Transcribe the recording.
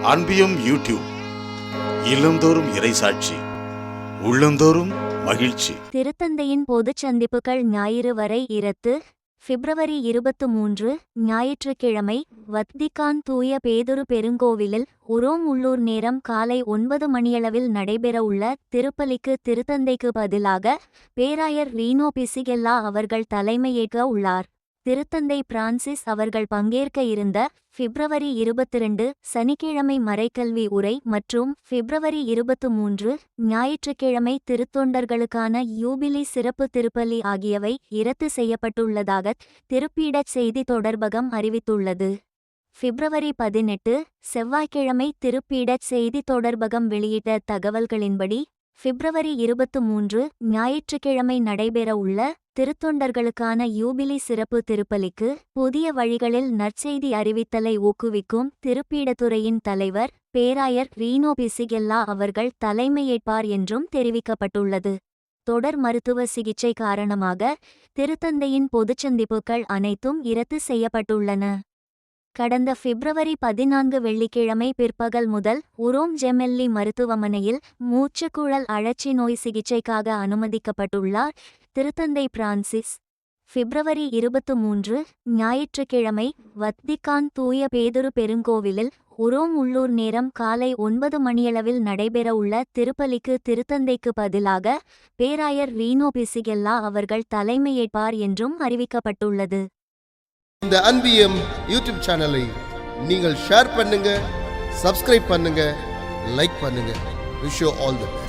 அன்பியும் YouTube இல்லந்தோறும் இறைசாட்சி உள்ளந்தோறும் மகிழ்ச்சி. திருத்தந்தையின் பொதுச் சந்திப்புகள் ஞாயிறு வரை இரத்து. பிப்ரவரி 23 ஞாயிற்றுக்கிழமை வத்திக்கான் தூய பேதுரு பெருங்கோவிலில் உரோம் உள்ளூர் நேரம் காலை 9 மணியளவில் நடைபெறவுள்ள திருப்பலிக்கு திருத்தந்தைக்கு பதிலாக பேராயர் ரீனோ பிசிகெல்லா அவர்கள் தலைமையேற்க உள்ளார். திருத்தந்தை பிரான்சிஸ் அவர்கள் பங்கேற்க இருந்த பிப்ரவரி 22 சனிக்கிழமை மறைக்கல்வி உரை மற்றும் பிப்ரவரி 23 ஞாயிற்றுக்கிழமை திருத்தொண்டர்களுக்கான யூபிலி சிறப்பு திருப்பலி ஆகியவை இரத்து செய்யப்பட்டுள்ளதாக திருப்பீடச் செய்தி தொடர்பகம் அறிவித்துள்ளது. பிப்ரவரி 18 செவ்வாய்க்கிழமை திருப்பீடச் செய்தி தொடர்பகம் வெளியிட்ட தகவல்களின்படி பிப்ரவரி 23 ஞாயிற்றுக்கிழமை நடைபெறவுள்ள திருத்தொண்டர்களுக்கான யூபிலி சிறப்பு திருப்பலிக்கு புதிய வழிகளில் நற்செய்தி அறிவித்தலை ஊக்குவிக்கும் திருப்பீடத்துறையின் தலைவர் பேராயர் ரீனோ பிசிகெல்லா அவர்கள் தலைமையேற்பார் என்றும் தெரிவிக்கப்பட்டுள்ளது. தொடர் மருத்துவ சிகிச்சை காரணமாக திருத்தந்தையின் பொதுச்சந்திப்புகள் அனைத்தும் இரத்து செய்யப்பட்டுள்ளன. கடந்த பிப்ரவரி 14 வெள்ளிக்கிழமை பிற்பகல் முதல் உரோம் ஜெமெல்லி மருத்துவமனையில் மூச்சுக்குழல் அழற்சி நோய் சிகிச்சைக்காக அனுமதிக்கப்பட்டுள்ளார் திருத்தந்தை பிரான்சிஸ். பிப்ரவரி 23 ஞாயிற்றுக்கிழமை வத்திக்கான் தூய பேதுரு பெருங்கோவிலில் உரோம் உள்ளூர் நேரம் காலை 9 மணியளவில் நடைபெறவுள்ள திருப்பலிக்கு திருத்தந்தைக்கு பதிலாக பேராயர் ரீனோ பிசிகெல்லா அவர்கள் தலைமையேற்பார் என்றும் அறிவிக்கப்பட்டுள்ளது. இந்த அன்பியம் யூடியூப் சேனலை நீங்கள் ஷேர் பண்ணுங்க, சப்ஸ்கிரைப் பண்ணுங்க, லைக் பண்ணுங்க. Wish you all the best.